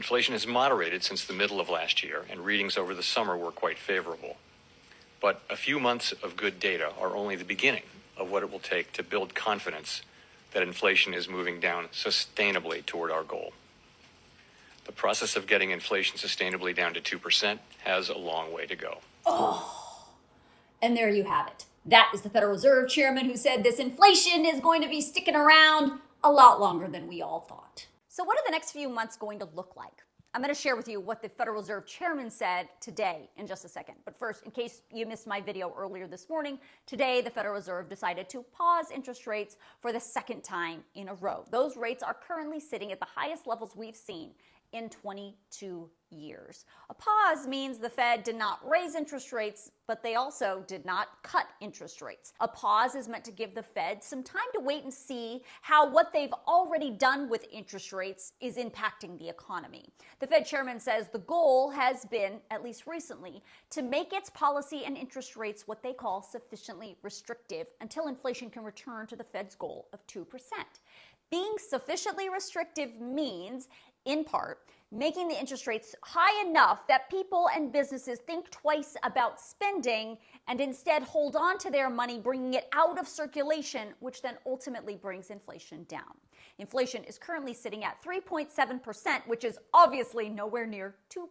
Inflation has moderated since the middle of last year, and readings over the summer were quite favorable. But a few months of good data are only the beginning of what it will take to build confidence that inflation is moving down sustainably toward our goal. The process of getting inflation sustainably down to 2% has a long way to go. And there you have it. That is the Federal Reserve Chairman who said this inflation is going to be sticking around a lot longer than we all thought. So what are the next few months going to look like? I'm going to share with you what the Federal Reserve Chairman said today in just a second. But first, in case you missed my video earlier this morning, today the Federal Reserve decided to pause interest rates for the second time in a row. Those rates are currently sitting at the highest levels we've seen in 22 years. A pause means the Fed did not raise interest rates, but they also did not cut interest rates. A pause is meant to give the Fed some time to wait and see how what they've already done with interest rates is impacting the economy. The Fed chairman says the goal has been, at least recently, to make its policy and interest rates what they call sufficiently restrictive until inflation can return to the Fed's goal of 2%. Being sufficiently restrictive means, in part, making the interest rates high enough that people and businesses think twice about spending and instead hold on to their money, bringing it out of circulation, which then ultimately brings inflation down. Inflation is currently sitting at 3.7%, which is obviously nowhere near 2%.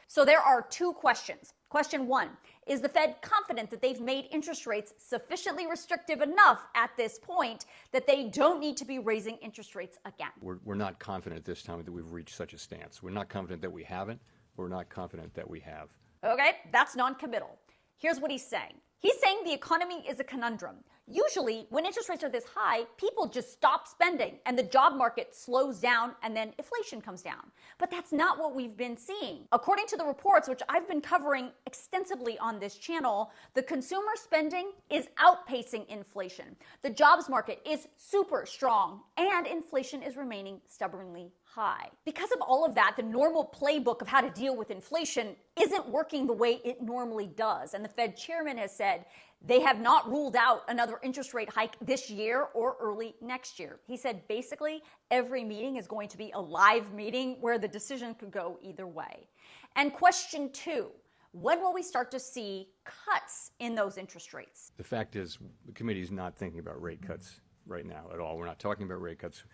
So there are two questions. Question one, is the Fed confident that they've made interest rates sufficiently restrictive enough at this point that they don't need to be raising interest rates again? We're not confident this time that we've reached such a stance. We're not confident that we haven't. We're not confident that we have. Okay, that's non-committal. Here's what he's saying. He's saying the economy is a conundrum. Usually, when interest rates are this high, people just stop spending and the job market slows down and then inflation comes down. But that's not what we've been seeing. According to the reports, which I've been covering extensively on this channel, the consumer spending is outpacing inflation. The jobs market is super strong and inflation is remaining stubbornly high. Because of all of that, the normal playbook of how to deal with inflation isn't working the way it normally does. And the Fed chairman has said they have not ruled out another interest rate hike this year or early next year. He said basically every meeting is going to be a live meeting where the decision could go either way. And question two, when will we start to see cuts in those interest rates? The fact is, the committee is not thinking about rate cuts right now at all. We're not talking about rate cuts.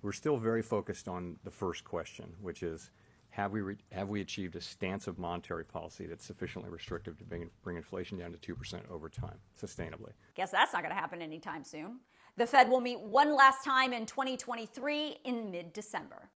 We're still very focused on the first question, which is, have we achieved a stance of monetary policy that's sufficiently restrictive to bring inflation down to 2% over time, sustainably? Guess that's not going to happen anytime soon. The Fed will meet one last time in 2023 in mid-December.